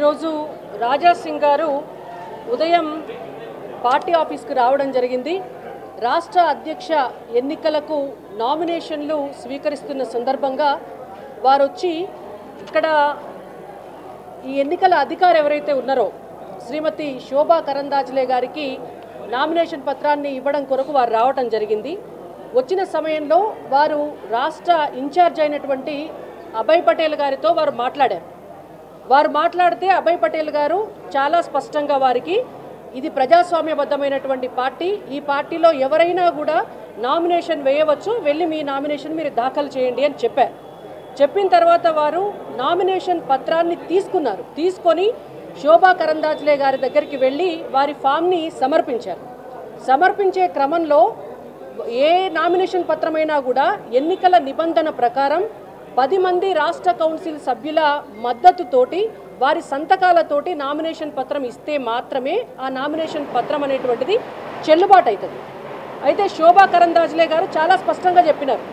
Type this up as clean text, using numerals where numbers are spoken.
ఈరోజు రాజా సింగ్ గారు ఉదయం పార్టీ ఆఫీస్కి రావడం జరిగింది. రాష్ట్ర అధ్యక్ష ఎన్నికలకు నామినేషన్లు స్వీకరిస్తున్న సందర్భంగా వారు వచ్చి ఇక్కడ ఈ ఎన్నికల అధికారి ఎవరైతే ఉన్నారో శ్రీమతి శోభా కరందాజ్లే గారికి నామినేషన్ పత్రాన్ని ఇవ్వడం కొరకు వారు రావడం జరిగింది. వచ్చిన సమయంలో వారు రాష్ట్ర ఇన్ఛార్జ్ అయినటువంటి అభయ్ పటేల్ గారితో వారు మాట్లాడారు. వారు మాట్లాడితే అభయ్ పటేల్ గారు చాలా స్పష్టంగా వారికి ఇది ప్రజాస్వామ్యబద్ధమైనటువంటి పార్టీ, ఈ పార్టీలో ఎవరైనా కూడా నామినేషన్ వేయవచ్చు, వెళ్ళి మీ నామినేషన్ మీరు దాఖలు చేయండి అని చెప్పారు. చెప్పిన తర్వాత వారు నామినేషన్ పత్రాన్ని తీసుకున్నారు. తీసుకొని శోభా కరందాజ్లే గారి దగ్గరికి వెళ్ళి వారి ఫామ్ని సమర్పించారు. సమర్పించే క్రమంలో ఏ నామినేషన్ పత్రమైనా కూడా ఎన్నికల నిబంధన ప్రకారం 10 మంది రాష్ట్ర కౌన్సిల్ సభ్యుల మద్దతుతోటి వారి సంతకాలతోటి నామినేషన్ పత్రం ఇస్తే మాత్రమే ఆ నామినేషన్ పత్రం అనేటువంటిది చెల్లుబాటు అవుతుంది. అయితే శోభా కరందాజ్లే గారు చాలా స్పష్టంగా చెప్పినారు,